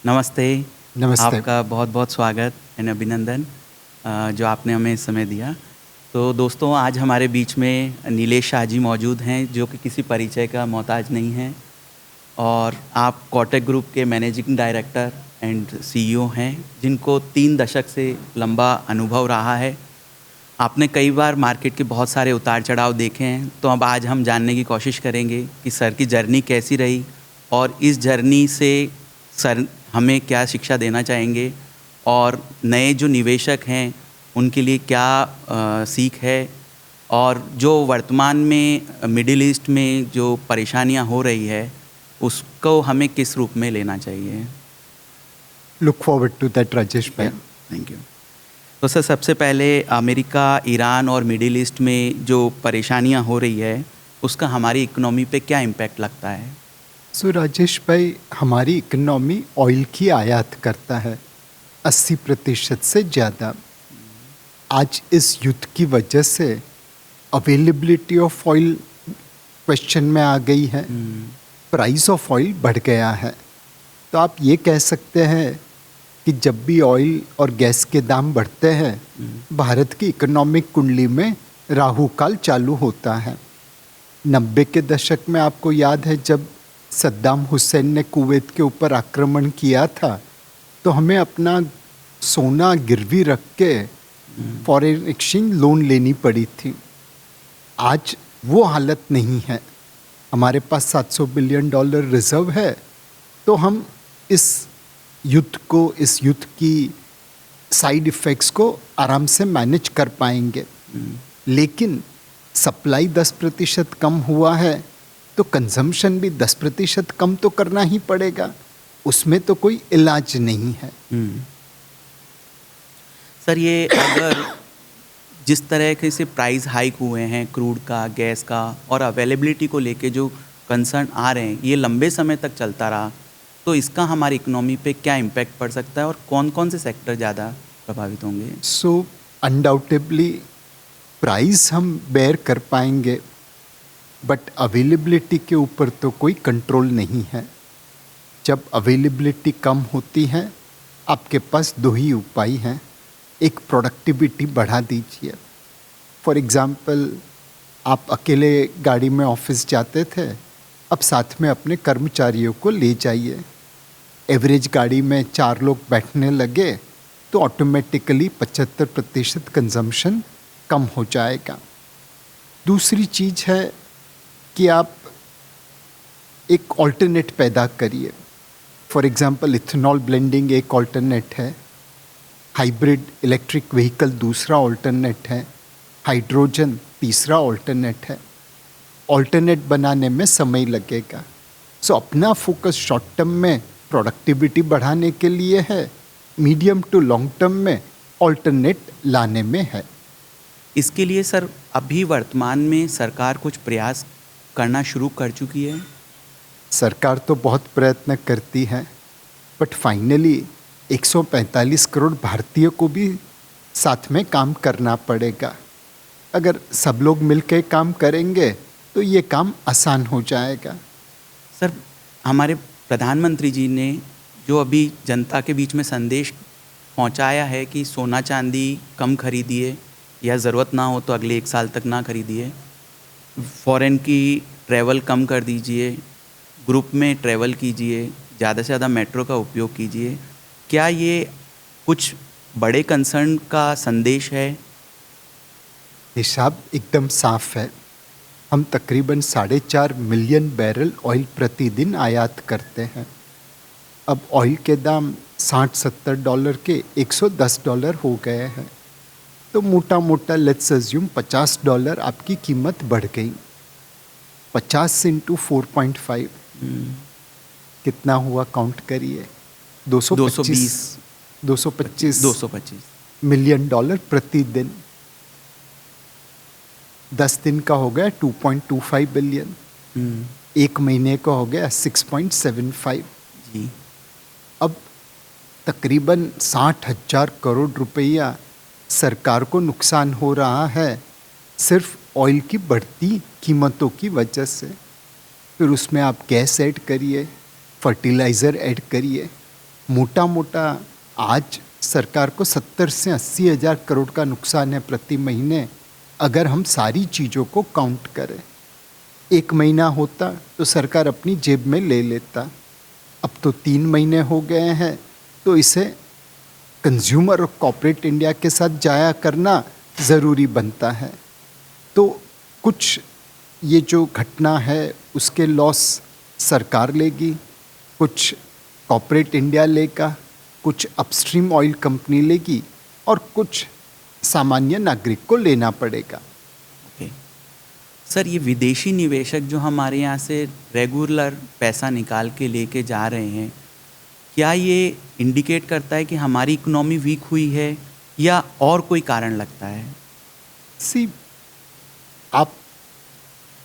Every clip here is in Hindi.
नमस्ते। नमस्ते। आपका बहुत-बहुत स्वागत एंड अभिनंदन जो आपने हमें समय दिया। तो दोस्तों आज हमारे बीच में नीलेश शाह जी मौजूद हैं जो कि किसी परिचय का मोहताज नहीं हैं और आप कोटक ग्रुप के मैनेजिंग डायरेक्टर एंड सीईओ हैं जिनको 3 दशक से लंबा अनुभव रहा है। आपने कई बार मार्केट के बहुत सारे उतार-चढ़ाव देखे हैं, तो अब आज हम जानने की कोशिश करेंगे कि सर की जर्नी कैसी रही और इस जर्नी से सर हमें क्या शिक्षा देना चाहेंगे और नए जो निवेशक हैं, उनके लिए क्या सीख है और जो वर्तमान में मिडिल ईस्ट में जो परेशानियाँ हो रही है, उसको हमें किस रूप में लेना चाहिए? Look forward to that Rajesh भाई। Thank you. तो सर सबसे पहले अमेरिका, ईरान और मिडिल ईस्ट में जो परेशानियाँ हो रही है, उसका हमारी इकोनॉमी पे क्या इम्पैक्ट लगता है? सो राजेश भाई, हमारी इकोनॉमी ऑयल की आयात करता है 80% से ज़्यादा। आज इस युद्ध की वजह से अवेलेबिलिटी ऑफ ऑयल क्वेश्चन में आ गई है, प्राइस ऑफ ऑयल बढ़ गया है। तो आप ये कह सकते हैं कि जब भी ऑयल और गैस के दाम बढ़ते हैं, भारत की इकोनॉमिक कुंडली में राहु काल चालू होता है। 90 के दशक में आपको याद है जब सद्दाम हुसैन ने कुवैत के ऊपर आक्रमण किया था, तो हमें अपना सोना गिरवी रख के फॉरेन एक्सचेंज लोन लेनी पड़ी थी। आज वो हालत नहीं है। हमारे पास $700 बिलियन रिजर्व है, तो हम इस युद्ध की साइड इफ़ेक्ट्स को आराम से मैनेज कर पाएंगे। लेकिन सप्लाई 10% कम हुआ है, तो कंजम्पशन भी 10% कम तो करना ही पड़ेगा। उसमें तो कोई इलाज नहीं है। सर ये अगर जिस तरह से प्राइस हाइक हुए हैं क्रूड का, गैस का और अवेलेबिलिटी को लेके जो कंसर्न आ रहे हैं, ये लंबे समय तक चलता रहा, तो इसका हमारी इकोनॉमी पे क्या इम्पैक्ट पड़ सकता है और कौन-कौन से सेक्टर ज़्यादा प्रभावित होंगे? सो अनडाउटेबली प्राइस हम बेयर कर पाएंगे, बट अवेलेबिलिटी के ऊपर तो कोई कंट्रोल नहीं है। जब अवेलेबिलिटी कम होती है, आपके पास दो ही उपाय हैं। एक, प्रोडक्टिविटी बढ़ा दीजिए। फॉर एग्ज़ाम्पल, आप अकेले गाड़ी में ऑफिस जाते थे, अब साथ में अपने कर्मचारियों को ले जाइए। एवरेज गाड़ी में 4 लोग बैठने लगे तो ऑटोमेटिकली 75% कंजम्पशन कम हो जाएगा। दूसरी चीज़ है कि आप एक ऑल्टरनेट पैदा करिए। फॉर एग्ज़ाम्पल, इथेनॉल ब्लेंडिंग एक ऑल्टरनेट है, हाइब्रिड इलेक्ट्रिक व्हीकल दूसरा ऑल्टरनेट है, हाइड्रोजन तीसरा ऑल्टरनेट है। ऑल्टरनेट बनाने में समय लगेगा। सो अपना फोकस शॉर्ट टर्म में प्रोडक्टिविटी बढ़ाने के लिए है, मीडियम टू लॉन्ग टर्म में ऑल्टरनेट लाने में है। इसके लिए सर अभी वर्तमान में सरकार कुछ प्रयास करना शुरू कर चुकी है? सरकार तो बहुत प्रयत्न करती है, बट फाइनली 145 करोड़ भारतीयों को भी साथ में काम करना पड़ेगा। अगर सब लोग मिलकर काम करेंगे तो ये काम आसान हो जाएगा। सर हमारे प्रधानमंत्री जी ने जो अभी जनता के बीच में संदेश पहुंचाया है कि सोना चांदी कम खरीदिए या ज़रूरत ना हो तो अगले 1 साल तक ना खरीदिए, फॉरेन की ट्रैवल कम कर दीजिए, ग्रुप में ट्रैवल कीजिए, ज़्यादा से ज़्यादा मेट्रो का उपयोग कीजिए, क्या ये कुछ बड़े कंसर्न का संदेश है? हिसाब एकदम साफ है। हम तकरीबन 4.5 मिलियन बैरल ऑयल प्रतिदिन आयात करते हैं। अब ऑयल के दाम $60-70 के $110 हो गए हैं, तो मोटा मोटा लेट्स अज्यूम $50 आपकी कीमत बढ़ गई। 50 इंटू 4.5 कितना हुआ, काउंट करिए। 225 मिलियन डॉलर प्रतिदिन। 10 दिन का हो गया 2.25 बिलियन, एक महीने का हो गया 6.75 जी। अब तकरीबन 60,000 करोड़ रुपया सरकार को नुकसान हो रहा है सिर्फ ऑयल की बढ़ती कीमतों की वजह से। फिर उसमें आप गैस ऐड करिए, फर्टिलाइज़र ऐड करिए, मोटा मोटा आज सरकार को 70 से 80 हज़ार करोड़ का नुकसान है प्रति महीने, अगर हम सारी चीज़ों को काउंट करें। एक महीना होता तो सरकार अपनी जेब में ले लेता, अब तो 3 महीने हो गए हैं, तो इसे कंज्यूमर और कॉर्पोरेट इंडिया के साथ जाया करना ज़रूरी बनता है। तो कुछ ये जो घटना है उसके लॉस सरकार लेगी, कुछ कॉर्पोरेट इंडिया लेगा, कुछ अपस्ट्रीम ऑयल कंपनी लेगी और कुछ सामान्य नागरिक को लेना पड़ेगा। ओके सर, ये विदेशी निवेशक जो हमारे यहाँ से रेगुलर पैसा निकाल के लेके जा रहे हैं, क्या ये इंडिकेट करता है कि हमारी इकोनॉमी वीक हुई है या और कोई कारण लगता है? आप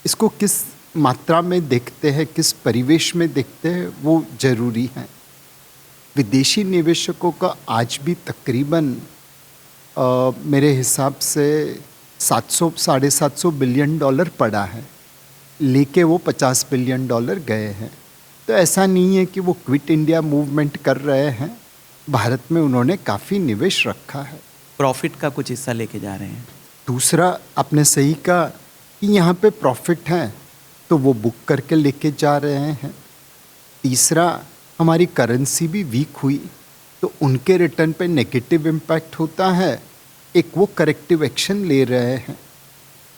इसको किस मात्रा में देखते हैं, किस परिवेश में देखते हैं, वो जरूरी है। विदेशी निवेशकों का आज भी तकरीबन मेरे हिसाब से 700-750 बिलियन डॉलर पड़ा है, लेके वो 50 बिलियन डॉलर गए हैं। तो ऐसा नहीं है कि वो क्विट इंडिया मूवमेंट कर रहे हैं, भारत में उन्होंने काफ़ी निवेश रखा है, प्रॉफिट का कुछ हिस्सा लेके जा रहे हैं। दूसरा, आपने सही कहा कि यहाँ पे प्रॉफिट है तो वो बुक करके लेके जा रहे हैं। तीसरा, हमारी करेंसी भी वीक हुई तो उनके रिटर्न पे नेगेटिव इम्पैक्ट होता है, एक वो करेक्टिव एक्शन ले रहे हैं।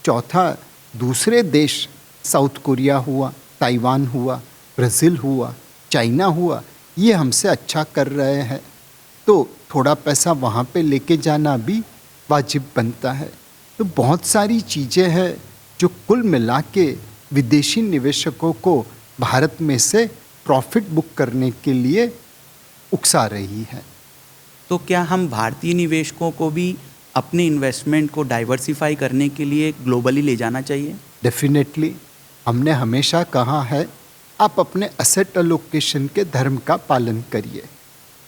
चौथा, दूसरे देश साउथ कोरिया हुआ, ताइवान हुआ, ब्राज़ील हुआ, चाइना हुआ, ये हमसे अच्छा कर रहे हैं, तो थोड़ा पैसा वहाँ पे लेके जाना भी वाजिब बनता है। तो बहुत सारी चीज़ें हैं जो कुल मिला के विदेशी निवेशकों को भारत में से प्रॉफिट बुक करने के लिए उकसा रही है। तो क्या हम भारतीय निवेशकों को भी अपने इन्वेस्टमेंट को डाइवर्सिफाई करने के लिए ग्लोबली ले जाना चाहिए? डेफिनेटली, हमने हमेशा कहा है आप अपने असेट एलोकेशन के धर्म का पालन करिए।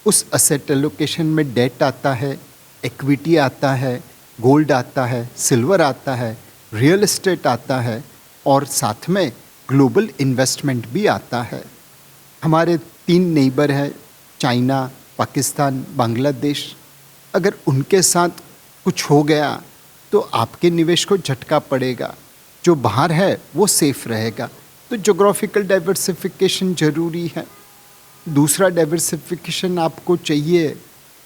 उस असेट एलोकेशन में डेट आता है, इक्विटी आता है, गोल्ड आता है, सिल्वर आता है, रियल एस्टेट आता है और साथ में ग्लोबल इन्वेस्टमेंट भी आता है। हमारे 3 नेबर हैं, चाइना, पाकिस्तान, बांग्लादेश। अगर उनके साथ कुछ हो गया तो आपके निवेश को झटका पड़ेगा, जो बाहर है वो सेफ रहेगा। तो ज्योग्राफिकल डाइवर्सिफिकेशन ज़रूरी है। दूसरा डाइवर्सिफिकेशन आपको चाहिए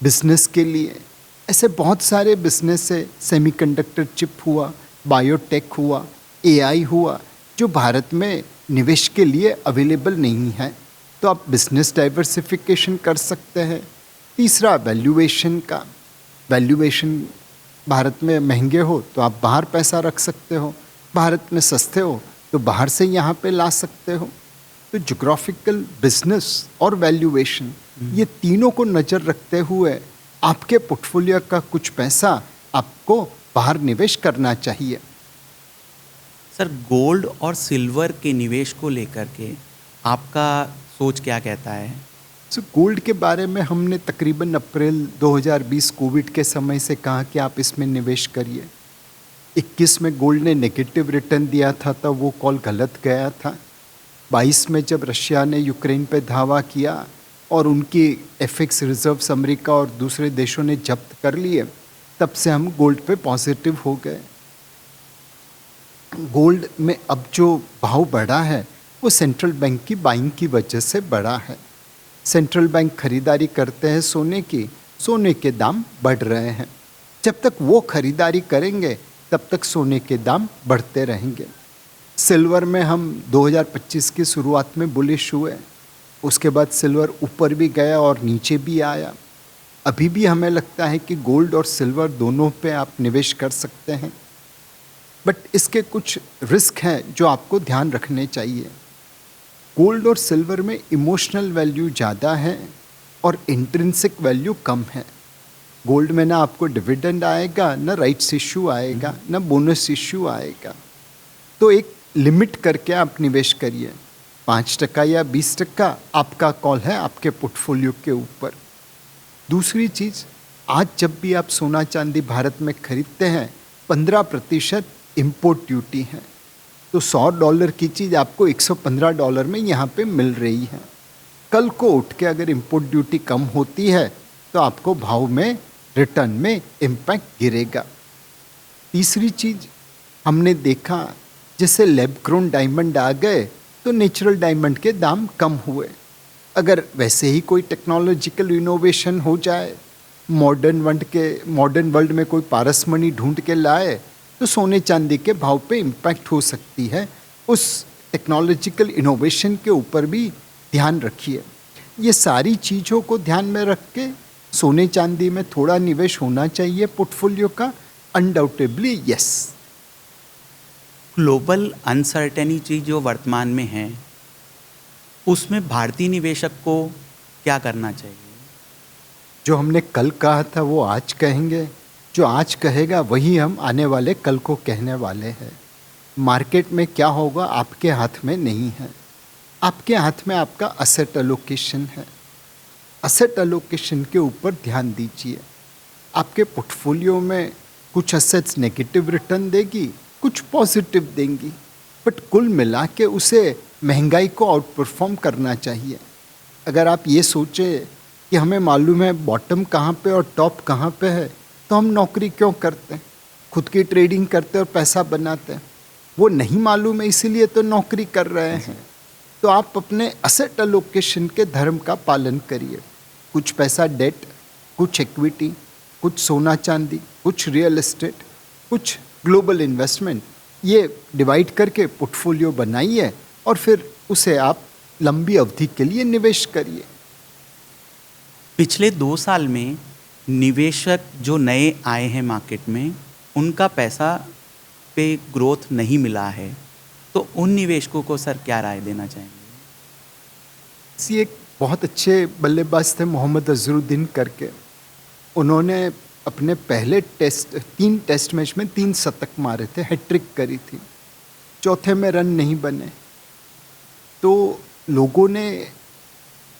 बिजनेस के लिए। ऐसे बहुत सारे बिजनेस है, सेमीकंडक्टर चिप हुआ, बायोटेक हुआ, एआई हुआ, जो भारत में निवेश के लिए अवेलेबल नहीं है, तो आप बिजनेस डाइवर्सिफिकेशन कर सकते हैं। तीसरा, वैल्यूएशन का। वैल्यूएशन भारत में महंगे हो तो आप बाहर पैसा रख सकते हो, भारत में सस्ते हो तो बाहर से यहाँ पे ला सकते हो। तो ज्योग्राफिकल, बिजनेस और वैल्यूएशन, ये तीनों को नज़र रखते हुए आपके पोर्टफोलियो का कुछ पैसा आपको बाहर निवेश करना चाहिए। सर, गोल्ड और सिल्वर के निवेश को लेकर के आपका सोच क्या कहता है? गोल्ड के बारे में हमने तकरीबन अप्रैल 2020 कोविड के समय से कहा कि आप इसमें निवेश करिए। 21 में गोल्ड ने नेगेटिव रिटर्न दिया था, तब वो कॉल गलत गया था। 22 में जब रशिया ने यूक्रेन पे धावा किया और उनकी एफएक्स रिजर्व्स अमेरिका और दूसरे देशों ने जब्त कर लिए, तब से हम गोल्ड पे पॉजिटिव हो गए। गोल्ड में अब जो भाव बढ़ा है वो सेंट्रल बैंक की बाइंग की वजह से बढ़ा है। सेंट्रल बैंक खरीदारी करते हैं सोने की, सोने के दाम बढ़ रहे हैं। जब तक वो खरीदारी करेंगे तब तक सोने के दाम बढ़ते रहेंगे। सिल्वर में हम 2025 की शुरुआत में बुलिश हुए, उसके बाद सिल्वर ऊपर भी गया और नीचे भी आया। अभी भी हमें लगता है कि गोल्ड और सिल्वर दोनों पे आप निवेश कर सकते हैं, बट इसके कुछ रिस्क हैं जो आपको ध्यान रखने चाहिए। गोल्ड और सिल्वर में इमोशनल वैल्यू ज़्यादा है और इंट्रिंसिक वैल्यू कम है। गोल्ड में ना आपको डिविडेंड आएगा, ना राइट्स इश्यू आएगा, ना बोनस इश्यू आएगा। तो एक लिमिट करके आप निवेश करिए, 5% या 20% आपका कॉल है, आपके पोर्टफोलियो के ऊपर। दूसरी चीज़, आज जब भी आप सोना चांदी भारत में खरीदते हैं 15% इम्पोर्ट ड्यूटी है, तो $100 की चीज़ आपको $115 में यहाँ पे मिल रही है। कल को उठ के अगर इम्पोर्ट ड्यूटी कम होती है तो आपको भाव में, रिटर्न में इम्पैक्ट गिरेगा। तीसरी चीज हमने देखा, जैसे लैब ग्रोन डायमंड आ गए तो नेचुरल डायमंड के दाम कम हुए। अगर वैसे ही कोई टेक्नोलॉजिकल इनोवेशन हो जाए, मॉडर्न वर्ल्ड में कोई पारसमणि ढूंढ के लाए, तो सोने चांदी के भाव पे इम्पैक्ट हो सकती है। उस टेक्नोलॉजिकल इनोवेशन के ऊपर भी ध्यान रखिए। ये सारी चीज़ों को ध्यान में रख के सोने चांदी में थोड़ा निवेश होना चाहिए पोर्टफोलियो का, अनडाउटेबली यस। ग्लोबल अनसर्टेनिटी जो वर्तमान में है, उसमें भारतीय निवेशक को क्या करना चाहिए? जो हमने कल कहा था वो आज कहेंगे, जो आज कहेगा वही हम आने वाले कल को कहने वाले हैं। मार्केट में क्या होगा आपके हाथ में नहीं है, आपके हाथ में आपका असेट एलोकेशन है। असेट एलोकेशन के ऊपर ध्यान दीजिए। आपके पोर्टफोलियो में कुछ असेट्स नेगेटिव रिटर्न देगी, कुछ पॉजिटिव देंगी, बट कुल मिला के उसे महंगाई को आउट परफॉर्म करना चाहिए। अगर आप ये सोचें कि हमें मालूम है बॉटम कहाँ पे और टॉप कहाँ पे है, तो हम नौकरी क्यों करते हैं? खुद की ट्रेडिंग करते और पैसा बनाते हैं। वो नहीं मालूम है इसीलिए तो नौकरी कर रहे हैं। तो आप अपने असेट एलोकेशन के धर्म का पालन करिए। कुछ पैसा डेट, कुछ इक्विटी, कुछ सोना चांदी, कुछ रियल एस्टेट, कुछ ग्लोबल इन्वेस्टमेंट, ये डिवाइड करके पोर्टफोलियो बनाइए और फिर उसे आप लंबी अवधि के लिए निवेश करिए। पिछले 2 साल में निवेशक जो नए आए हैं मार्केट में, उनका पैसा पे ग्रोथ नहीं मिला है, तो उन निवेशकों को सर क्या राय देना चाहेंगे? एक बहुत अच्छे बल्लेबाज थे मोहम्मद अजहरुद्दीन करके, उन्होंने अपने पहले 3 टेस्ट मैच में 3 शतक मारे थे, हैट्रिक करी थी। चौथे में रन नहीं बने, तो लोगों ने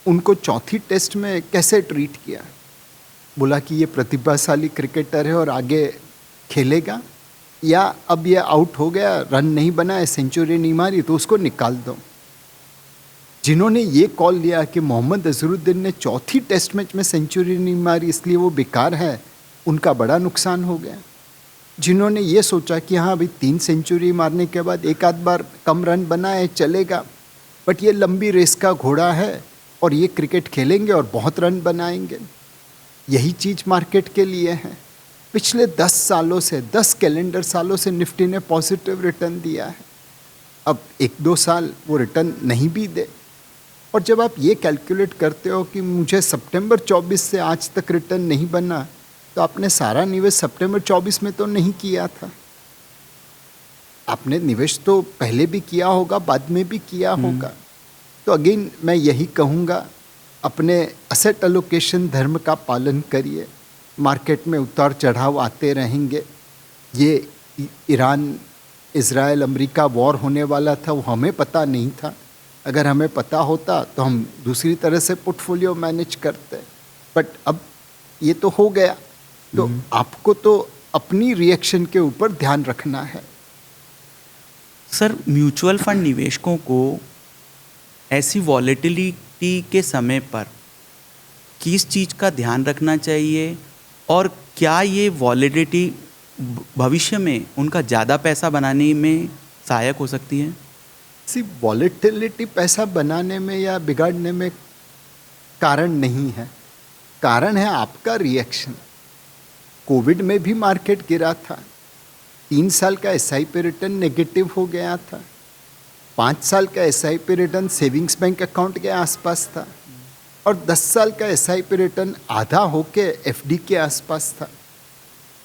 उनको चौथी टेस्ट में कैसे ट्रीट किया? बोला कि ये प्रतिभाशाली क्रिकेटर है और आगे खेलेगा, या अब ये आउट हो गया, रन नहीं बनाए, सेंचुरी नहीं मारी, तो उसको निकाल दो। जिन्होंने ये कॉल लिया कि मोहम्मद अजहरुद्दीन ने चौथी टेस्ट मैच में सेंचुरी नहीं मारी इसलिए वो बेकार है, उनका बड़ा नुकसान हो गया। जिन्होंने ये सोचा कि हाँ अभी 3 सेंचुरी मारने के बाद एक आध बार कम रन बनाए चलेगा, बट ये लंबी रेस का घोड़ा है और ये क्रिकेट खेलेंगे और बहुत रन बनाएंगे, यही चीज़ मार्केट के लिए है। पिछले 10 सालों से, 10 कैलेंडर सालों से निफ्टी ने पॉजिटिव रिटर्न दिया है। अब 1-2 साल वो रिटर्न नहीं भी दे, और जब आप ये कैलकुलेट करते हो कि मुझे सितंबर 24 से आज तक रिटर्न नहीं बना, तो आपने सारा निवेश सितंबर 24 में तो नहीं किया था। आपने निवेश तो पहले भी किया होगा, बाद में भी किया होगा। तो अगेन मैं यही कहूँगा, अपने असेट एलोकेशन धर्म का पालन करिए। मार्केट में उतार चढ़ाव आते रहेंगे। ये ईरान, इज़राइल, अमेरिका वॉर होने वाला था, वो हमें पता नहीं था। अगर हमें पता होता तो हम दूसरी तरह से पोर्टफोलियो मैनेज करते, बट अब ये तो हो गया। तो आपको तो अपनी रिएक्शन के ऊपर ध्यान रखना है। सर, म्यूचुअल फंड निवेशकों को ऐसी वॉलेटिलिटी के समय पर किस चीज़ का ध्यान रखना चाहिए, और क्या ये वॉलेटिलिटी भविष्य में उनका ज़्यादा पैसा बनाने में सहायक हो सकती है? वॉलेटिलिटी पैसा बनाने में या बिगाड़ने में कारण नहीं है, कारण है आपका रिएक्शन। कोविड में भी मार्केट गिरा था, 3 साल का एसआईपी रिटर्न नेगेटिव हो गया था, 5 साल का SIP return savings bank account के आसपास था, और 10 साल का एसआईपी रिटर्न आधा होके एफडी के आसपास था।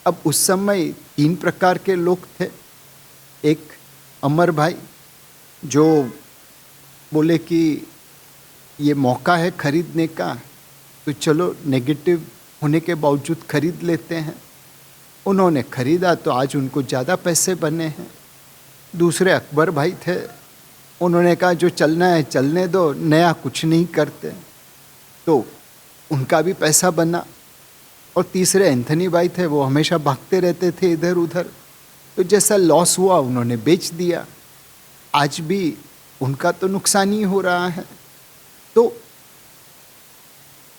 अब उस समय 3 प्रकार के लोग थे। एक अमर भाई जो बोले कि ये मौका है खरीदने का, तो चलो नेगेटिव होने के बावजूद खरीद लेते हैं। उन्होंने खरीदा तो आज उनको ज़्यादा पैसे बने हैं। दूसरे अकबर भाई थे, उन्होंने कहा जो चलना है चलने दो, नया कुछ नहीं करते, तो उनका भी पैसा बना। और तीसरे एंथनी भाई थे, वो हमेशा भागते रहते थे इधर उधर, तो जैसा लॉस हुआ उन्होंने बेच दिया। आज भी उनका तो नुकसान ही हो रहा है। तो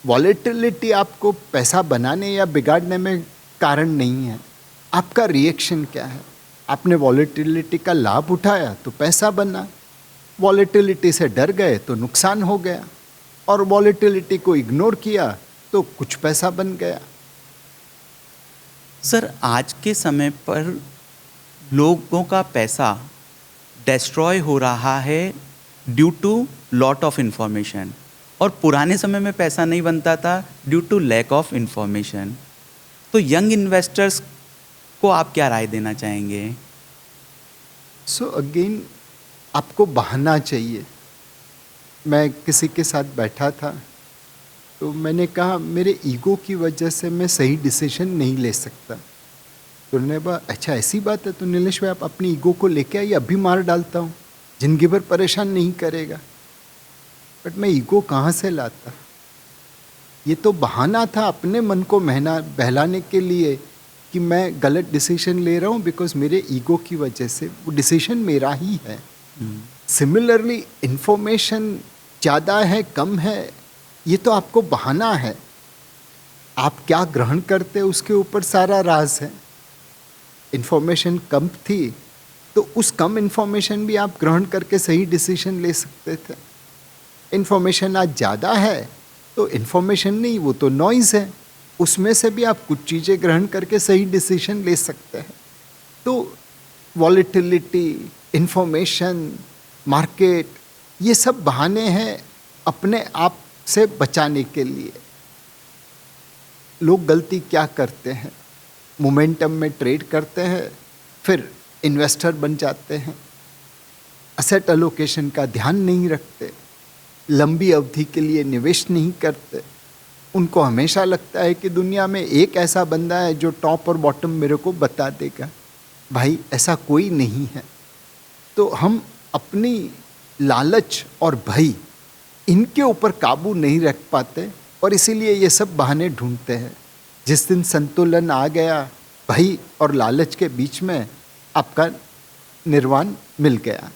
वॉलेटिलिटी आपको पैसा बनाने या बिगाड़ने में कारण नहीं है, आपका रिएक्शन क्या है। आपने वॉलेटिलिटी का लाभ उठाया तो पैसा बना, वॉलेटिलिटी से डर गए तो नुकसान हो गया, और वॉलेटिलिटी को इग्नोर किया तो कुछ पैसा बन गया। सर, आज के समय पर लोगों का पैसा डिस्ट्रॉय हो रहा है due to lot of information, और पुराने समय में पैसा नहीं बनता था due to lack of information. तो यंग इन्वेस्टर्स को आप क्या राय देना चाहेंगे? सो अगेन आपको बहाना चाहिए। मैं किसी के साथ बैठा था तो मैंने कहा मेरे ईगो की वजह से मैं सही डिसीजन नहीं ले सकता। तो उन्होंने कहा अच्छा ऐसी बात है, तो नीलेश भाई आप अपनी ईगो को लेके आइए, अभी मार डालता हूँ, जिंदगी भर परेशान नहीं करेगा। बट मैं ईगो कहाँ से लाता? ये तो बहाना था अपने मन को बहलाने के लिए कि मैं गलत डिसीजन ले रहा हूँ बिकॉज मेरे ईगो की वजह से। वो डिसीजन मेरा ही है। सिमिलरली इन्फॉर्मेशन ज़्यादा है कम है, ये तो आपको बहाना है। आप क्या ग्रहण करते उसके ऊपर सारा राज है। इन्फॉर्मेशन कम थी तो उस कम इन्फॉर्मेशन भी आप ग्रहण करके सही डिसीजन ले सकते थे। इन्फॉर्मेशन आज ज़्यादा है तो इन्फॉर्मेशन नहीं, वो तो नॉइज़ है, उसमें से भी आप कुछ चीज़ें ग्रहण करके सही डिसीजन ले सकते हैं। तो वॉलेटिलिटी, इन्फॉर्मेशन, मार्केट, ये सब बहाने हैं अपने आप से बचाने के लिए। लोग गलती क्या करते हैं, मोमेंटम में ट्रेड करते हैं, फिर इन्वेस्टर बन जाते हैं, असेट एलोकेशन का ध्यान नहीं रखते, लंबी अवधि के लिए निवेश नहीं करते। उनको हमेशा लगता है कि दुनिया में एक ऐसा बंदा है जो टॉप और बॉटम मेरे को बता देगा। भाई ऐसा कोई नहीं है। तो हम अपनी लालच और भय इनके ऊपर काबू नहीं रख पाते और इसीलिए ये सब बहाने ढूंढते हैं। जिस दिन संतुलन आ गया भय और लालच के बीच में, आपका निर्वाण मिल गया।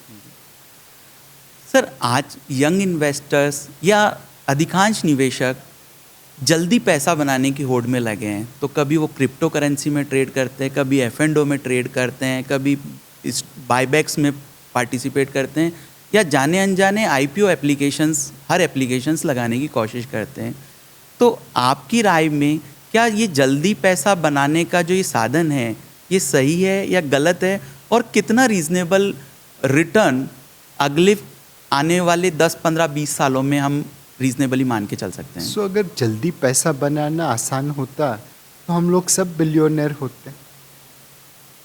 सर, आज यंग इन्वेस्टर्स या अधिकांश निवेशक जल्दी पैसा बनाने की होड़ में लगे हैं। तो कभी वो क्रिप्टो करेंसी में ट्रेड करते हैं, कभी F&O में ट्रेड करते हैं, कभी इस बायबैक्स में पार्टिसिपेट करते हैं, या जाने अनजाने IPO एप्लीकेशंस, हर एप्लीकेशंस लगाने की कोशिश करते हैं। तो आपकी राय में क्या ये जल्दी पैसा बनाने का जो ये साधन है, ये सही है या गलत है, और कितना रीज़नेबल रिटर्न अगले आने वाले 10, 15, 20 सालों में हम रीजनेबली मान के चल सकते हैं? सो अगर जल्दी पैसा बनाना आसान होता तो हम लोग सब बिलियनर होते।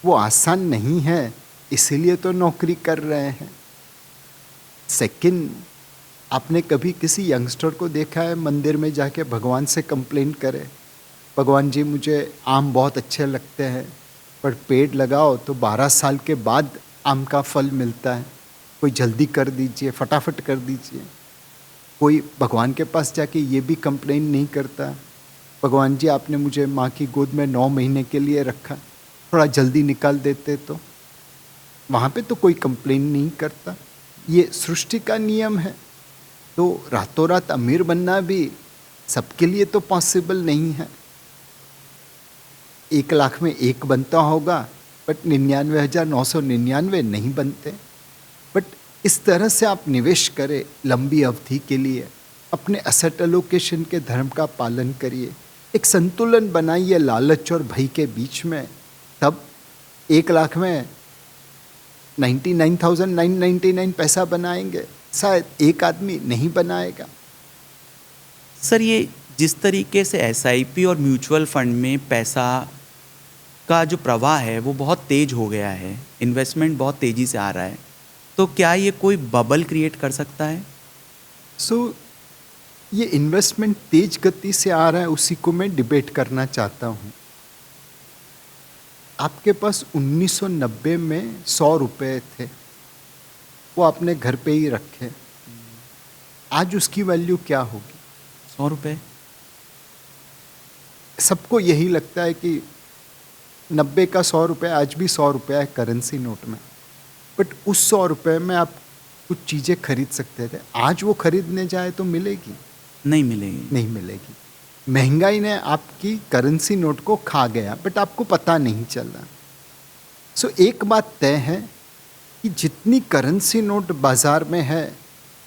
वो आसान नहीं है, इसीलिए तो नौकरी कर रहे हैं। सेकंड, आपने कभी किसी यंगस्टर को देखा है मंदिर में जाके भगवान से कंप्लेन करे, भगवान जी मुझे आम बहुत अच्छे लगते हैं पर पेड़ लगाओ तो 12 साल के बाद आम का फल मिलता है, कोई जल्दी कर दीजिए, फटाफट कर दीजिए। कोई भगवान के पास जाके ये भी कंप्लेन नहीं करता, भगवान जी आपने मुझे माँ की गोद में 9 महीने के लिए रखा, थोड़ा जल्दी निकाल देते तो। वहाँ पे तो कोई कंप्लेन नहीं करता। ये सृष्टि का नियम है। तो रातों रात अमीर बनना भी सबके लिए तो पॉसिबल नहीं है। 1 लाख में एक बनता होगा बट 99,999 नहीं बनते। बट इस तरह से आप निवेश करें लंबी अवधि के लिए, अपने एसेट एलोकेशन के धर्म का पालन करिए, एक संतुलन बनाइए लालच और भय के बीच में, तब 1 लाख में 99,999 पैसा बनाएंगे, शायद एक आदमी नहीं बनाएगा। सर, ये जिस तरीके से SIP और म्यूचुअल फंड में पैसा का जो प्रवाह है वो बहुत तेज हो गया है, इन्वेस्टमेंट बहुत तेज़ी से आ रहा है, तो क्या ये कोई बबल क्रिएट कर सकता है? ये इन्वेस्टमेंट तेज गति से आ रहा है, उसी को मैं डिबेट करना चाहता हूँ। आपके पास 1990 में 100 रुपये थे, वो आपने घर पे ही रखे, आज उसकी वैल्यू क्या होगी? 100 रुपये। सबको यही लगता है कि 90 का 100 रुपये आज भी 100 रुपया है करेंसी नोट में, बट उस 100 रुपये में आप कुछ चीज़ें खरीद सकते थे, आज वो खरीदने जाए तो मिलेगी, नहीं मिलेगी। नहीं मिलेगी। महंगाई ने आपकी करेंसी नोट को खा गया, बट आपको पता नहीं चला। सो एक बात तय है कि जितनी करेंसी नोट बाजार में है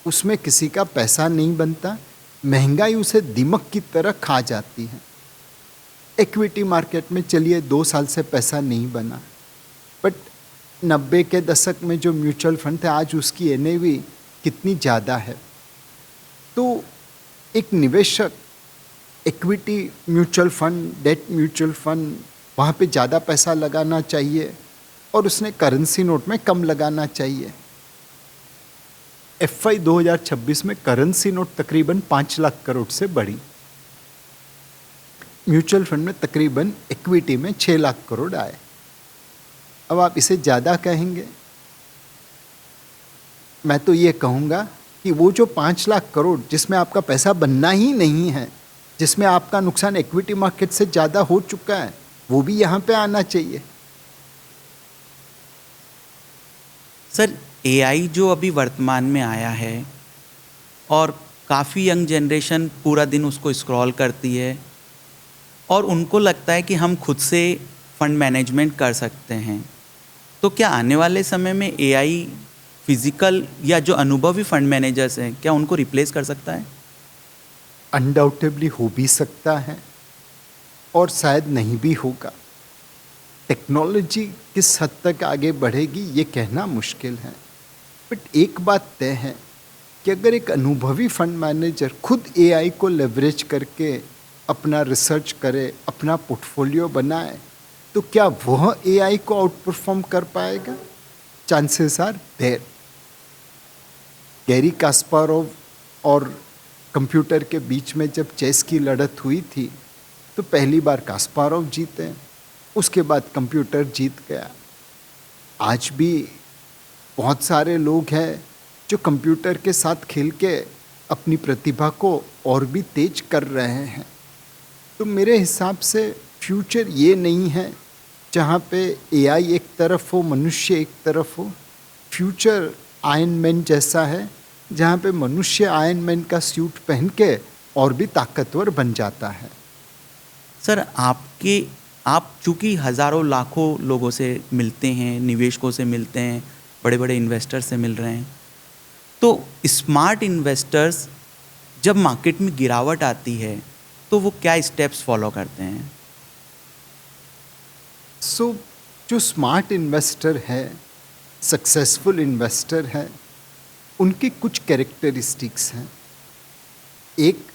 उसमें किसी का पैसा नहीं बनता, महंगाई उसे दीमक की तरह खा जाती है। इक्विटी मार्केट में चलिए 2 साल से पैसा नहीं बना, बट 90 के दशक में जो म्यूचुअल फंड थे आज उसकी एनएवी कितनी ज़्यादा है। तो एक निवेशक equity mutual fund, debt mutual fund, वहाँ पे ज़्यादा पैसा लगाना चाहिए और उसने करेंसी नोट में कम लगाना चाहिए। FY 2026 में करेंसी नोट तकरीबन 5 लाख करोड़ से बढ़ी, म्यूचुअल फंड में तकरीबन इक्विटी में 6 लाख करोड़ आए। अब आप इसे ज़्यादा कहेंगे, मैं तो ये कहूँगा कि वो जो 5 लाख करोड़ जिसमें आपका पैसा बनना ही नहीं है, जिसमें आपका नुकसान इक्विटी मार्केट से ज़्यादा हो चुका है, वो भी यहाँ पे आना चाहिए। सर, एआई जो अभी वर्तमान में आया है और काफ़ी यंग जनरेशन पूरा दिन उसको स्क्रॉल करती है और उनको लगता है कि हम खुद से फंड मैनेजमेंट कर सकते हैं, तो क्या आने वाले समय में एआई फिजिकल या जो अनुभवी फंड मैनेजर्स हैं क्या उनको रिप्लेस कर सकता है? अनडाउटेबली हो भी सकता है और शायद नहीं भी होगा। टेक्नोलॉजी किस हद तक आगे बढ़ेगी ये कहना मुश्किल है, बट एक बात तय है कि अगर एक अनुभवी फंड मैनेजर खुद एआई को लेवरेज करके अपना रिसर्च करे, अपना पोर्टफोलियो बनाए, तो क्या वह एआई को आउट परफॉर्म कर पाएगा? Chances are there. Garry Kasparov और कंप्यूटर के बीच में जब चेस की लड़त हुई थी तो पहली बार कास्पारोव जीते, उसके बाद कंप्यूटर जीत गया। आज भी बहुत सारे लोग हैं जो कंप्यूटर के साथ खेल के अपनी प्रतिभा को और भी तेज कर रहे हैं। तो मेरे हिसाब से फ्यूचर ये नहीं है जहाँ पे एआई एक तरफ हो, मनुष्य एक तरफ हो। फ्यूचर आयरन मैन जैसा है जहाँ पे मनुष्य आयरन मैन का सूट पहन के और भी ताकतवर बन जाता है। सर, आप चूँकि हज़ारों लाखों लोगों से मिलते हैं, निवेशकों से मिलते हैं, बड़े बड़े इन्वेस्टर से मिल रहे हैं, तो स्मार्ट इन्वेस्टर्स जब मार्केट में गिरावट आती है तो वो क्या स्टेप्स फॉलो करते हैं? सो जो स्मार्ट इन्वेस्टर है, सक्सेसफुल इन्वेस्टर है, उनकी कुछ कैरेक्टरिस्टिक्स हैं। एक,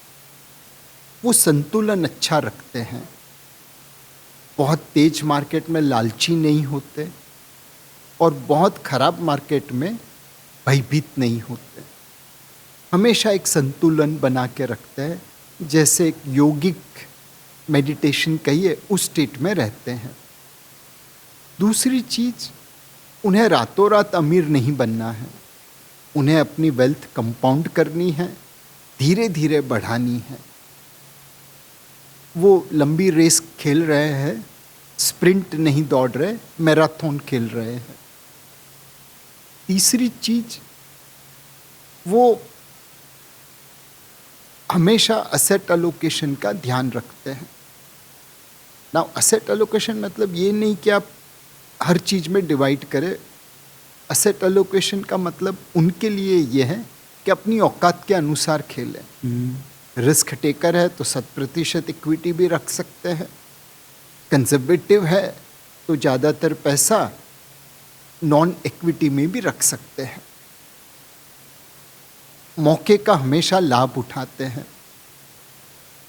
वो संतुलन अच्छा रखते हैं, बहुत तेज मार्केट में लालची नहीं होते और बहुत खराब मार्केट में भयभीत नहीं होते, हमेशा एक संतुलन बना के रखते हैं, जैसे एक योगिक मेडिटेशन कहिए उस स्टेट में रहते हैं। दूसरी चीज, उन्हें रातों रात अमीर नहीं बनना है, उन्हें अपनी वेल्थ कंपाउंड करनी है, धीरे धीरे बढ़ानी है। वो लंबी रेस खेल रहे हैं, स्प्रिंट नहीं दौड़ रहे, मैराथन खेल रहे हैं। तीसरी चीज, वो हमेशा असेट एलोकेशन का ध्यान रखते हैं। नाउ असेट एलोकेशन मतलब ये नहीं कि आप हर चीज में डिवाइड करें। असेट एलोकेशन का मतलब उनके लिए ये है कि अपनी औकात के अनुसार खेलें। रिस्क टेकर है तो 100% इक्विटी भी रख सकते हैं, कंजर्वेटिव है तो ज़्यादातर पैसा नॉन इक्विटी में भी रख सकते हैं। मौके का हमेशा लाभ उठाते हैं,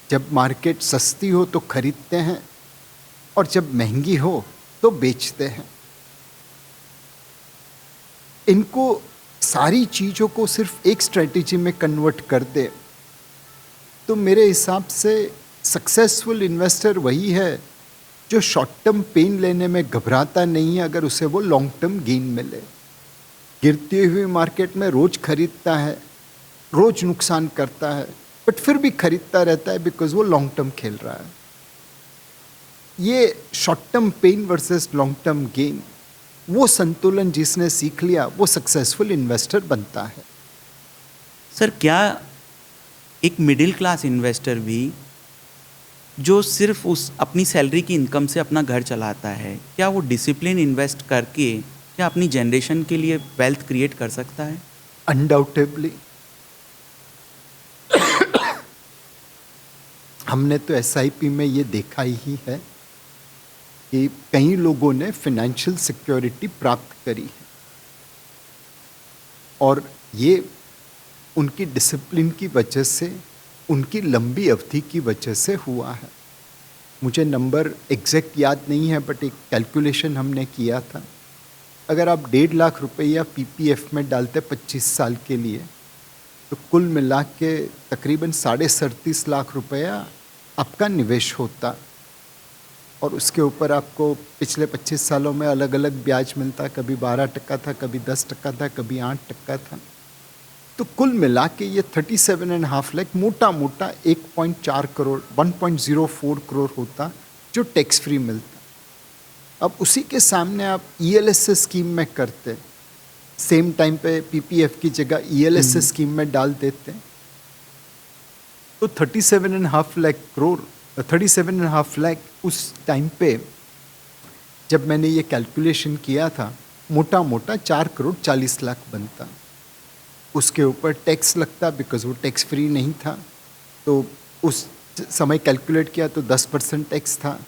जब मार्केट सस्ती हो तो खरीदते हैं और जब महंगी हो तो बेचते हैं। इनको सारी चीज़ों को सिर्फ एक स्ट्रेटेजी में कन्वर्ट कर दे तो मेरे हिसाब से सक्सेसफुल इन्वेस्टर वही है जो शॉर्ट टर्म पेन लेने में घबराता नहीं है अगर उसे वो लॉन्ग टर्म गेन मिले। गिरती हुई मार्केट में रोज खरीदता है, रोज नुकसान करता है, बट फिर भी खरीदता रहता है बिकॉज वो लॉन्ग टर्म खेल रहा है। ये short term pain versus long term gain, वो संतुलन जिसने सीख लिया वो सक्सेसफुल इन्वेस्टर बनता है। सर, क्या एक मिडिल क्लास इन्वेस्टर भी जो सिर्फ उस अपनी सैलरी की इनकम से अपना घर चलाता है, क्या वो डिसिप्लिन इन्वेस्ट करके क्या अपनी जनरेशन के लिए वेल्थ क्रिएट कर सकता है? अनडाउटेबली हमने तो एसआईपी में ये देखा ही है कि कई लोगों ने फाइनेंशियल सिक्योरिटी प्राप्त करी है और ये उनकी डिसिप्लिन की वजह से, उनकी लंबी अवधि की वजह से हुआ है। मुझे नंबर एग्जैक्ट याद नहीं है, बट एक कैलकुलेशन हमने किया था। अगर आप 1.5 लाख रुपया पीपीएफ में डालते 25 साल के लिए, तो कुल मिला के तकरीबन 37.5 लाख रुपया आपका निवेश होता और उसके ऊपर आपको पिछले 25 सालों में अलग अलग ब्याज मिलता। कभी 12% था, कभी 10% था, कभी 8% था। तो कुल मिला के ये 37.5 लाख मोटा मोटा 1.4 करोड़ 1.04 करोड़ होता जो टैक्स फ्री मिलता। अब उसी के सामने आप ईएलएसएस स्कीम में करते, सेम टाइम पे पीपीएफ की जगह ईएलएसएस स्कीम में डाल देते, तो 37.5 लाख करोड़ 37.5 लाख उस टाइम पे जब मैंने ये कैलकुलेशन किया था, मोटा मोटा 4 करोड़ 40 लाख बनता। उसके ऊपर टैक्स लगता बिकॉज वो टैक्स फ्री नहीं था, तो उस समय कैलकुलेट किया तो 10% टैक्स था,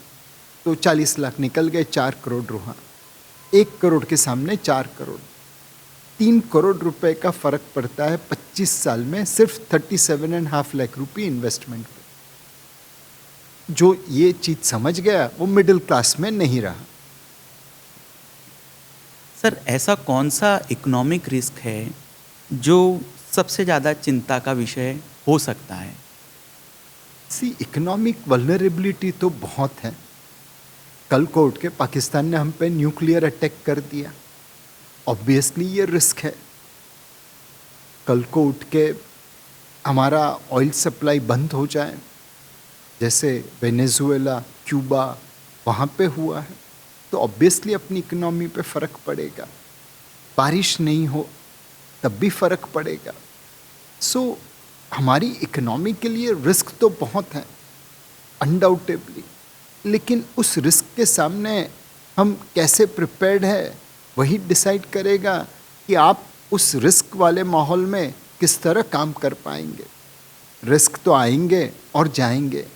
तो 40 लाख निकल गए, 4 करोड़ रहा। 1 करोड़ के सामने 4 करोड़, 3 करोड़ रुपए का फ़र्क पड़ता है 25 साल में सिर्फ 37.5 लाख रुपये इन्वेस्टमेंट पे। जो ये चीज़ समझ गया वो मिडिल क्लास में नहीं रहा। सर, ऐसा कौन सा इकोनॉमिक रिस्क है जो सबसे ज़्यादा चिंता का विषय हो सकता है? इकोनॉमिक वल्नरेबिलिटी तो बहुत है। कल को उठ के पाकिस्तान ने हम पे न्यूक्लियर अटैक कर दिया, ऑब्वियसली ये रिस्क है। कल को उठ के हमारा ऑयल सप्लाई बंद हो जाए, जैसे वेनेजुएला, क्यूबा वहाँ पे हुआ है, तो ऑब्वियसली अपनी इकोनॉमी पे फ़र्क पड़ेगा। बारिश नहीं हो तब भी फ़र्क पड़ेगा। सो हमारी इकोनॉमी के लिए रिस्क तो बहुत है अनडाउटेबली, लेकिन उस रिस्क के सामने हम कैसे प्रिपेयर्ड है वही डिसाइड करेगा कि आप उस रिस्क वाले माहौल में किस तरह काम कर पाएंगे। रिस्क तो आएंगे और जाएंगे।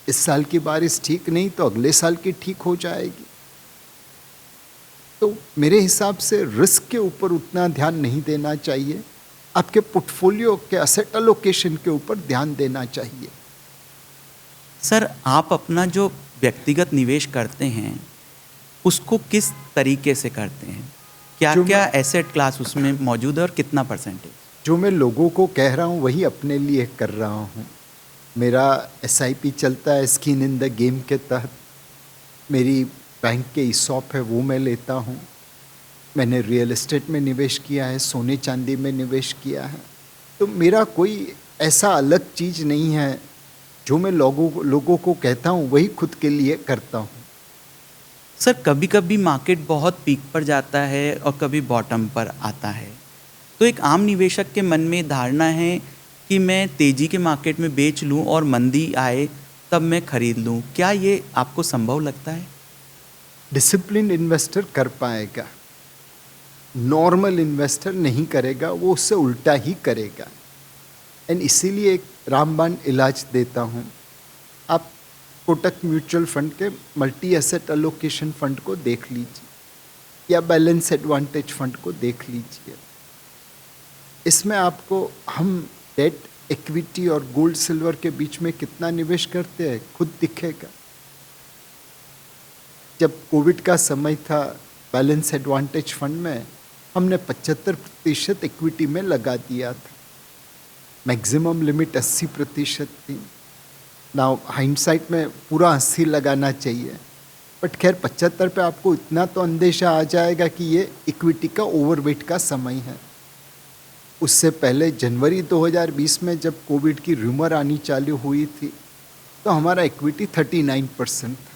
इस साल की बारिश ठीक नहीं तो अगले साल की ठीक हो जाएगी। तो मेरे हिसाब से रिस्क के ऊपर उतना ध्यान नहीं देना चाहिए, आपके पोर्टफोलियो के असेट एलोकेशन के ऊपर ध्यान देना चाहिए। सर, आप अपना जो व्यक्तिगत निवेश करते हैं उसको किस तरीके से करते हैं? क्या क्या एसेट क्लास उसमें मौजूद है और कितना परसेंटेज? जो मैं लोगों को कह रहा हूँ वही अपने लिए कर रहा हूँ। मेरा एसआईपी चलता है स्किन इन द गेम के तहत। मेरी बैंक के ईसॉप है वो मैं लेता हूँ। मैंने रियल एस्टेट में निवेश किया है, सोने चांदी में निवेश किया है। तो मेरा कोई ऐसा अलग चीज़ नहीं है। जो मैं लोगों को कहता हूँ वही खुद के लिए करता हूँ। सर, कभी कभी मार्केट बहुत पीक पर जाता है और कभी बॉटम पर आता है, तो एक आम निवेशक के मन में धारणा है कि मैं तेज़ी के मार्केट में बेच लूं और मंदी आए तब मैं खरीद लूं। क्या ये आपको संभव लगता है? डिसिप्लिन इन्वेस्टर कर पाएगा, नॉर्मल इन्वेस्टर नहीं करेगा, वो उससे उल्टा ही करेगा। एंड इसीलिए एक रामबाण इलाज देता हूँ। आप कोटक म्यूचुअल फंड के मल्टी एसेट एलोकेशन फंड को देख लीजिए या बैलेंस एडवांटेज फंड को देख लीजिए। इसमें आपको हम डेट, इक्विटी और गोल्ड सिल्वर के बीच में कितना निवेश करते हैं खुद दिखेगा। जब कोविड का समय था, बैलेंस एडवांटेज फंड में हमने 75% इक्विटी में लगा दिया था। मैक्सिमम लिमिट 80% थी। नाउ हाइंडसाइट में पूरा 80 लगाना चाहिए, बट खैर 75 पे आपको इतना तो अंदेशा आ जाएगा कि ये इक्विटी का ओवरवेट का समय है। उससे पहले जनवरी 2020 में जब कोविड की रूमर आनी चालू हुई थी तो हमारा इक्विटी 39% था।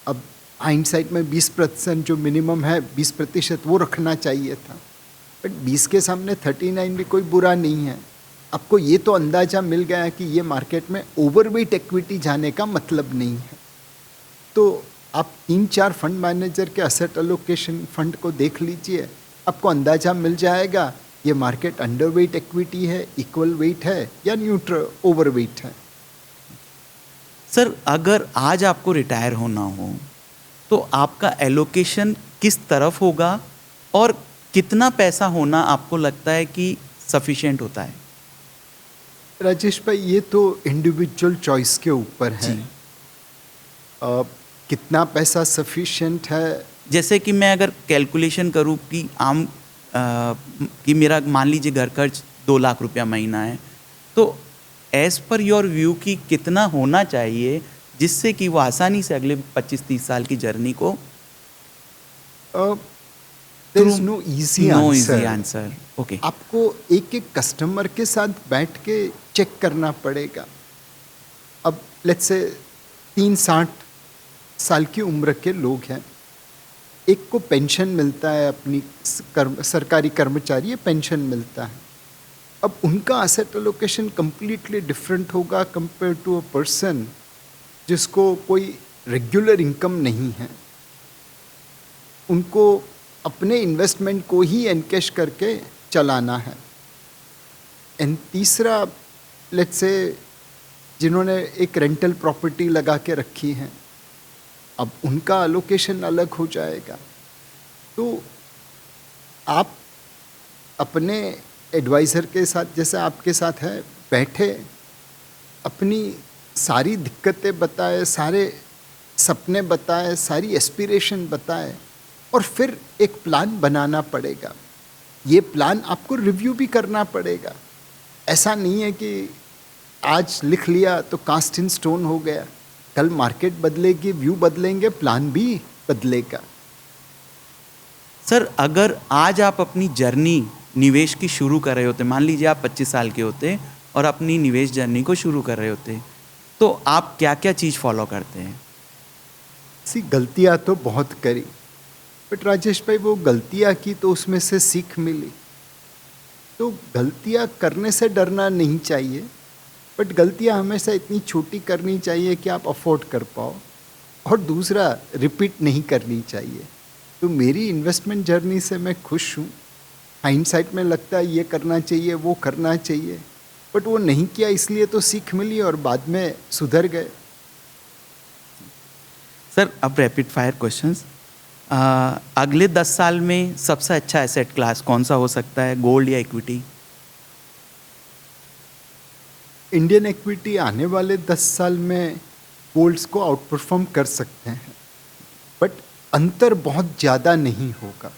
अब हाइंडसाइट में 20% जो मिनिमम है 20% वो रखना चाहिए था, बट 20 के सामने 39 भी कोई बुरा नहीं है। आपको ये तो अंदाज़ा मिल गया कि ये मार्केट में ओवरवेट इक्विटी जाने का मतलब नहीं है। तो आप 3-4 फंड मैनेजर के एसेट एलोकेशन फंड को देख लीजिए, आपको अंदाज़ा मिल जाएगा ये मार्केट अंडरवेट इक्विटी है, इक्वल वेट है या न्यूट्रल ओवरवेट है। सर अगर आज आपको रिटायर होना हो तो आपका एलोकेशन किस तरफ होगा और कितना पैसा होना आपको लगता है कि सफिशिएंट होता है? राजेश भाई, ये तो इंडिविजुअल चॉइस के ऊपर है। जी। कितना पैसा सफिशिएंट है? जैसे कि मैं अगर कैलकुलेशन करूं कि कि मेरा मान लीजिए घर खर्च 2 लाख रुपया महीना है, तो एज पर योर व्यू कि कितना होना चाहिए जिससे कि वो आसानी से अगले 25-30 साल की जर्नी को there is no easy answer. Okay. आपको एक एक कस्टमर के साथ बैठ के चेक करना पड़ेगा। अब लेट्स से 60 साल की उम्र के लोग हैं, एक को पेंशन मिलता है, अपनी सरकारी कर्मचारी है, पेंशन मिलता है। अब उनका एसेट एलोकेशन कम्प्लीटली डिफरेंट होगा कंपेयर टू अ पर्सन जिसको कोई रेगुलर इनकम नहीं है। उनको अपने इन्वेस्टमेंट को ही एनकैश करके चलाना है। एंड तीसरा, लेट्स से जिन्होंने एक रेंटल प्रॉपर्टी लगा के रखी है, अब उनका एलोकेशन अलग हो जाएगा। तो आप अपने एडवाइज़र के साथ, जैसे आपके साथ है, बैठे अपनी सारी दिक्कतें बताए, सारे सपने बताए, सारी एस्पिरेशन बताए और फिर एक प्लान बनाना पड़ेगा। ये प्लान आपको रिव्यू भी करना पड़ेगा। ऐसा नहीं है कि आज लिख लिया तो कास्ट इन स्टोन हो गया। कल मार्केट बदलेगी, व्यू बदलेंगे, प्लान भी बदलेगा। सर अगर आज आप अपनी जर्नी निवेश की शुरू कर रहे होते, मान लीजिए आप 25 साल के होते और अपनी निवेश जर्नी को शुरू कर रहे होते, तो आप क्या क्या चीज़ फॉलो करते हैं? गलतियाँ तो बहुत करी, बट राजेश भाई वो गलतियाँ की तो उसमें से सीख मिली। तो गलतियाँ करने से डरना नहीं चाहिए, बट गलतियाँ हमेशा इतनी छोटी करनी चाहिए कि आप अफोर्ड कर पाओ, और दूसरा रिपीट नहीं करनी चाहिए। तो मेरी इन्वेस्टमेंट जर्नी से मैं खुश हूँ। हाइंडसाइट में लगता है ये करना चाहिए, वो करना चाहिए, बट वो नहीं किया, इसलिए तो सीख मिली और बाद में सुधर गए। सर अब रैपिड फायर क्वेश्चंस। अगले 10 साल में सबसे अच्छा एसेट क्लास कौन सा हो सकता है, गोल्ड या इक्विटी? इंडियन इक्विटी आने वाले 10 साल में गोल्ड्स को आउट परफॉर्म कर सकते हैं, बट अंतर बहुत ज़्यादा नहीं होगा।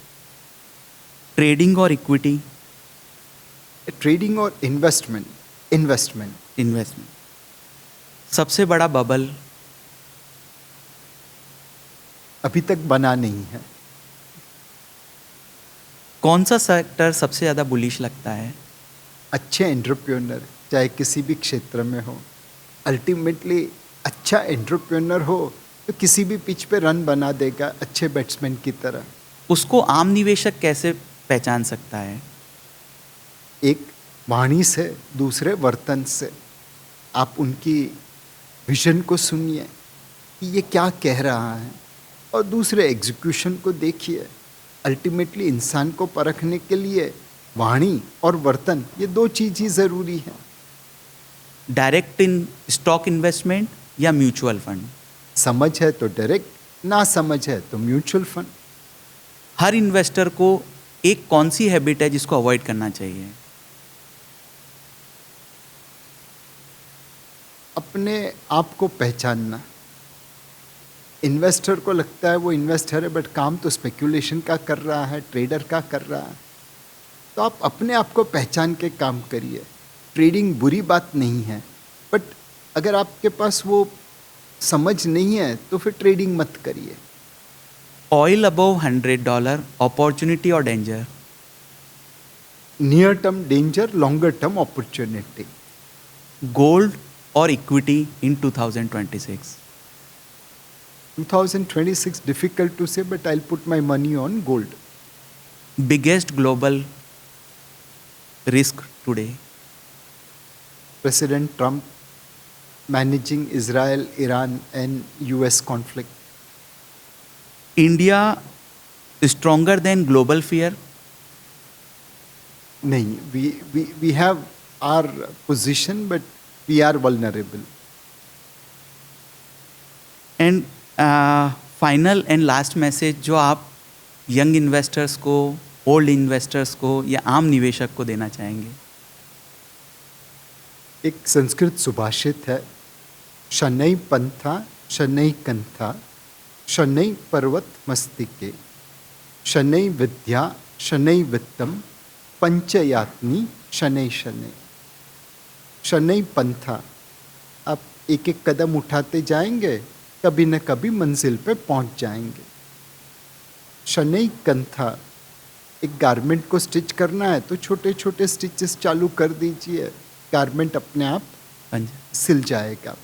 ट्रेडिंग और इक्विटी? ट्रेडिंग और इन्वेस्टमेंट। सबसे बड़ा बबल? अभी तक बना नहीं है। कौन सा सेक्टर सबसे ज़्यादा बुलिश लगता है? अच्छे एंटरप्रेन्योर, चाहे किसी भी क्षेत्र में हो, अल्टीमेटली अच्छा एंटरप्रेन्योर हो तो किसी भी पिच पे रन बना देगा, अच्छे बैट्समैन की तरह। उसको आम निवेशक कैसे पहचान सकता है? एक वाणी से, दूसरे वर्तन से। आप उनकी विजन को सुनिए कि ये क्या कह रहा है, और दूसरे एग्जीक्यूशन को देखिए। अल्टीमेटली इंसान को परखने के लिए वाणी और वर्तन, ये दो चीज़ ही ज़रूरी है। डायरेक्ट इन स्टॉक इन्वेस्टमेंट या म्यूचुअल फंड? समझ है तो डायरेक्ट, ना समझ है तो म्यूचुअल फंड। हर इन्वेस्टर को एक कौन सी हैबिट है जिसको अवॉइड करना चाहिए? अपने आप को पहचानना। इन्वेस्टर को लगता है वो इन्वेस्टर है, बट काम तो स्पेक्यूलेशन का कर रहा है, ट्रेडर का कर रहा है। तो आप अपने आप को पहचान के काम करिए। ट्रेडिंग बुरी बात नहीं है, बट अगर आपके पास वो समझ नहीं है तो फिर ट्रेडिंग मत करिए। ऑयल अबव $100, अपॉर्चुनिटी और danger? Near term danger, longer term opportunity. Gold और equity in 2026? 2026 difficult to say, but I'll put my money on gold. Biggest global risk today? President Trump managing Israel, Iran, and US conflict? India is stronger than global fear. नहीं, we have our position, but we are vulnerable. And final and last message जो आप यंग इन्वेस्टर्स को, ओल्ड इन्वेस्टर्स को या आम निवेशक को देना चाहेंगे? एक संस्कृत सुभाषित है, शनै पंथा शनै कंथा शनै पर्वत मस्तिके शनै विद्या शनै वित्तम पंचयात्नी शनै शनै। शनै पंथा, आप एक एक कदम उठाते जाएंगे, कभी न कभी मंजिल पे पहुंच जाएंगे। शनै कंथा, एक गारमेंट को स्टिच करना है तो छोटे छोटे स्टिचेस चालू कर दीजिए, गारमेंट अपने आप सिल जाएगा।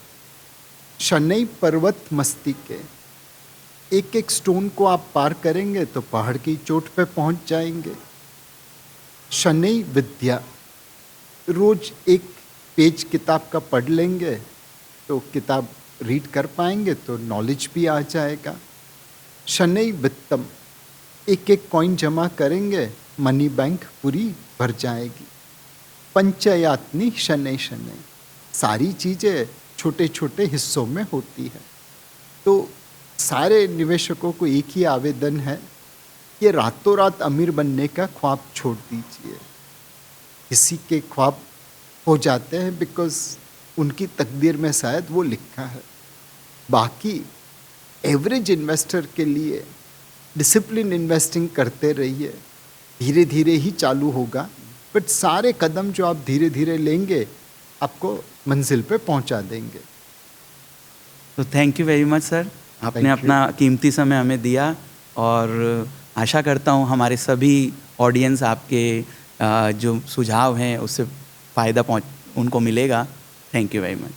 शनै पर्वत मस्तिके, एक एक स्टोन को आप पार करेंगे तो पहाड़ की चोट पे पहुंच जाएंगे। शनै विद्या, रोज एक पेज किताब का पढ़ लेंगे तो किताब रीड कर पाएंगे तो नॉलेज भी आ जाएगा। शनै वित्तम, एक एक कॉइन जमा करेंगे, मनी बैंक पूरी भर जाएगी। पंचयात्नी शनै शनै, सारी चीज़ें छोटे छोटे हिस्सों में होती है। तो सारे निवेशकों को एक ही आवेदन है, ये रातों रात अमीर बनने का ख्वाब छोड़ दीजिए। किसी के ख्वाब हो जाते हैं बिकॉज उनकी तकदीर में शायद वो लिखा है। बाकी एवरेज इन्वेस्टर के लिए डिसिप्लिन इन्वेस्टिंग करते रहिए, धीरे धीरे ही चालू होगा, बट सारे कदम जो आप धीरे धीरे लेंगे आपको मंजिल पे पहुंचा देंगे। तो thank you very much sir, आपने अपना कीमती समय हमें दिया और आशा करता हूँ हमारे सभी ऑडियंस आपके जो सुझाव हैं उससे फ़ायदा उनको मिलेगा। Thank you very much.